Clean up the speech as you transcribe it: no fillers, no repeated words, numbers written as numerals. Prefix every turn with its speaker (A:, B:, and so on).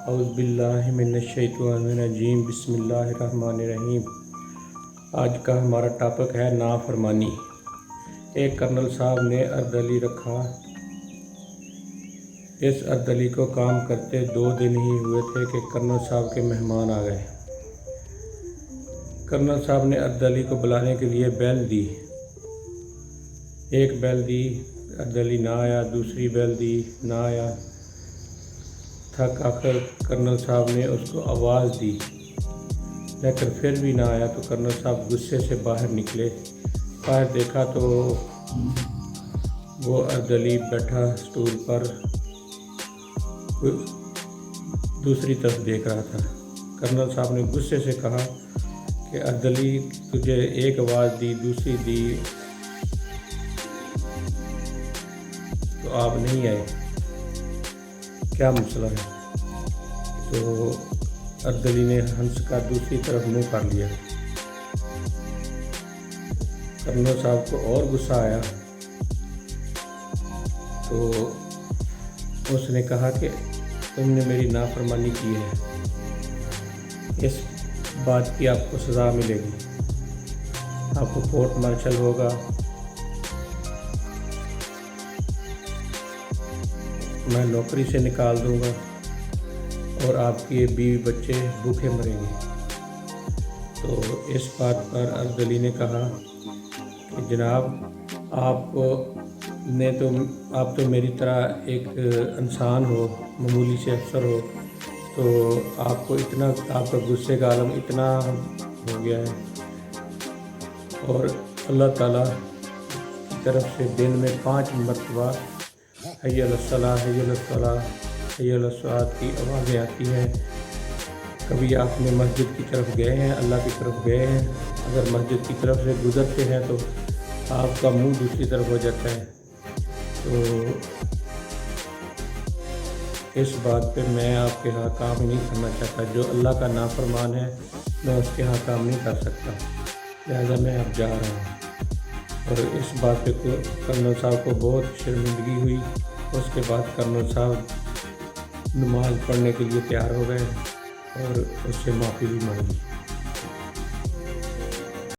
A: اعوذ باللہ من الشیطان الرجیم، بسم اللہ الرحمن الرحیم۔ آج کا ہمارا ٹاپک ہے نافرمانی۔ ایک کرنل صاحب نے اردلی رکھا۔ اس اردلی کو کام کرتے 2 دن ہی ہوئے تھے کہ کرنل صاحب کے مہمان آ گئے۔ کرنل صاحب نے اردلی کو بلانے کے لیے بیل دی۔ ایک بیل دی، اردلی نہ آیا، دوسری بیل دی، نہ آیا۔ تھک آخر کرنل صاحب نے اس کو آواز دی، لیکن پھر بھی نہ آیا تو کرنل صاحب غصے سے باہر نکلے۔ باہر دیکھا تو وہ اردلی بیٹھا سٹول پر دوسری طرف دیکھ رہا تھا۔ کرنل صاحب نے غصے سے کہا کہ اردلی تجھے ایک آواز دی، دوسری دی تو آپ نہیں آئے، کیا مسئلہ ہے؟ تو اردلی نے ہنس کا دوسری طرف منہ کر لیا۔ کرنل صاحب کو اور غصہ آیا تو اس نے کہا کہ تم نے میری نافرمانی کی ہے، اس بات کی آپ کو سزا ملے گی، آپ کو کورٹ مارشل ہوگا، میں نوکری سے نکال دوں گا اور آپ کے بیوی بچے بھوکے مریں گے۔ تو اس بات پر اردلی نے کہا کہ جناب آپ تو میری طرح ایک انسان ہو، معمولی سے افسر ہو، تو آپ کو اتنا، آپ کا غصے کا عالم اتنا ہو گیا ہے، اور اللہ تعالیٰ کی طرف سے دن میں 5 مرتبہ حی علی الصلاۃ، حی علی الصلاۃ، حی علی الصلاۃ کی آوازیں آتی ہیں۔ کبھی آپ نے مسجد کی طرف گئے ہیں، اللہ کی طرف گئے ہیں، اگر مسجد کی طرف سے گزرتے ہیں تو آپ کا منہ دوسری طرف ہو جاتا ہے۔ تو اس بات پہ میں آپ کے ہاں کام نہیں کرنا چاہتا، جو اللہ کا نافرمان ہے میں اس کے ہاں کام نہیں کر سکتا، لہذا میں اب جا رہا ہوں۔ اور اس بات پہ کرنل صاحب کو بہت شرمندگی ہوئی۔ اس کے بعد کرنل صاحب نماز پڑھنے کے لیے تیار ہو گئے اور اس سے معافی بھی مانگی۔